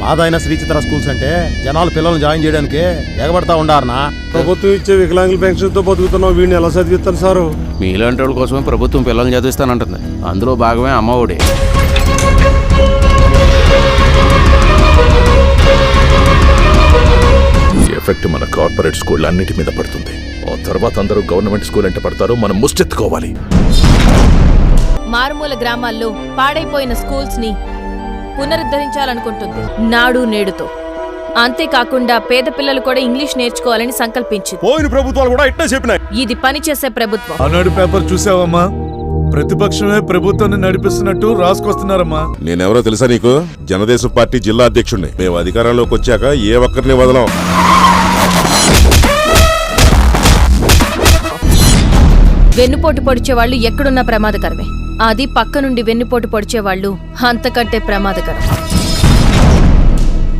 మాదైన Srichitra schools అంటే జనాలు పిల్లల్ని జాయిన్ చేయడానికి ఎగబడతా ఉండారనా. ప్రభుత్వం ఇచ్చే వికలాంగుల పెన్షన్ తో బతుకుతున్నాం, వీడిని ఎలా చదివిస్తారు సారు? మీలాంటి వాళ్ళ కోసమే ప్రభుత్వం పిల్లల్ని చదివిస్తానంటుంది. అందులో భాగమే అమ్మఒడి. ఎఫెక్ట్ మన కార్పొరేట్ స్కూల్ అన్నిటి మీద పడుతుంది. ఆ తర్వాత అందరూ గవర్నమెంట్ స్కూల్ అంటే పడతారు. మనం ముష్టెత్తుకోవాలి. మారుమూల గ్రామాల్లో పాడైపోయిన స్కూల్స్ ని పునరుద్ధరించాలనుకుంటుంది నాడు నేడుతో. అంతేకాకుండా పేద పిల్లలు కూడా ఇంగ్లీష్ నేర్చుకోవాలని సంకల్పించింది. పోయిన ప్రభుత్వాలు కూడా ఇట్టే చెప్పినాయి. ఇది పనిచేసే ప్రభుత్వం. ఆనాడు పేపర్ చూసావమ్మా? ప్రతిపక్షమే ప్రభుత్వాన్ని నడిపిస్తున్నట్టు రాసుకొస్తున్నారమ్మా. నేనెవరో తెలుసా నీకు? జనదేశం పార్టీ జిల్లా అధ్యక్షుడిని. మేము అధికారంలోకి వచ్చాక ఏ ఒక్కరిని వదలం. వెన్నుపోటు పొడిచేవాళ్లు ఎక్కడున్నా ప్రమాదకరమే. అది పక్క నుండి వెన్నుపోటు పొడిచేవాళ్లు అంతకంటే ప్రమాదకరం.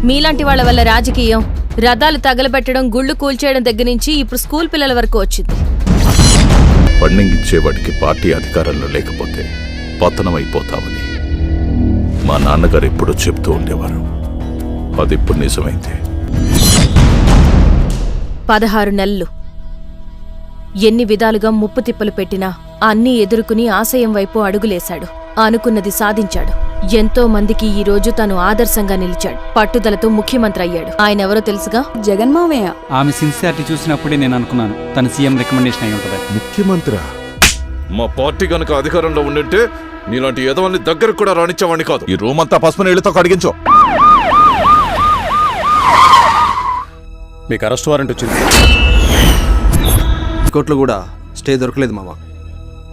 మీలాంటి వాళ్ల వల్ల రాజకీయం, రథాలు తగలబెట్టడం, గుళ్ళు కూల్చేయడం దగ్గర నుంచి ఇప్పుడు స్కూల్ పిల్లల వరకు వచ్చింది. ఫండింగ్ ఇచ్చేవాడికి పార్టీ అధికారంలో లేకపోతే పతనమైపోతామని మా నాన్నగారు ఎప్పుడూ చెప్తూ ఉండేవారు. అది ఇప్పుడు నిజమైంది. 16 నెలలు ఎన్ని విధాలుగా ముప్పు తిప్పలు పెట్టినా అన్నీ ఎదుర్కొని ఆశయం వైపు అడుగులేశాడు. అనుకున్నది సాధించాడు. ఎంతో మందికి ఈ రోజు తను ఆదర్శంగా నిలిచాడు. పట్టుదలతో ముఖ్యమంత్రి అయ్యాడు. ఆయన ఎవరో తెలుసుగా? జగన్మావయ్య. ఆమె సిన్సియారిటీ చూసినప్పుడే నేను అనుకున్నాను తన సీఎం రికమెండేషన్ అయి ఉంటుంది. ముఖ్యమంత్రి మా పార్టీ గనక అధికారంలో ఉండింటే నీలాంటి ఎదవల్ని దగ్గర కూడా రాణించేవాడిని కాదు. ఈ రూమ్ అంతా పసుపు నీళ్లతో కడిగించు. మీకు అరెస్ట్ వారెంట్ వచ్చింది. కోర్టులో కూడా స్టే దొరకలేదు మామ.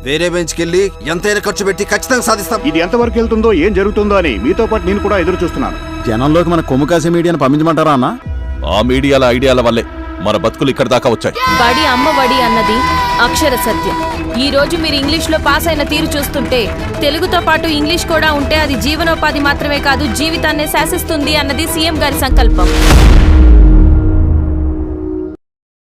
వేరే బెంచ్కి వెళ్ళి ఎంతైనా ఖర్చు పెట్టి ఖచ్చితంగా సాధిస్తాం. ఇది ఎంతవరకు వెళ్తుందో, ఏం జరుగుతుందో అని మీతో పాటు నేను కూడా ఎదురు చూస్తున్నాను. జనంలోకి మన కొమ్ము కాసే మీడియాను పంపించమంటారా అన్న? ఆ మీడియాల ఐడియాల వల్లే మన బతుకులు ఇక్కడ దాకా వచ్చాయి. బడి అమ్మ బడి అన్నది అక్షర సత్యం. ఈ రోజు మీరు ఇంగ్లీష్ లో పాస్ అయిన తీరు చూస్తుంటే తెలుగుతో పాటు ఇంగ్లీష్ కూడా ఉంటే అది జీవనోపాధి మాత్రమే కాదు, జీవితాన్నే శాసిస్తుంది అన్నది సీఎం గారి సంకల్పం.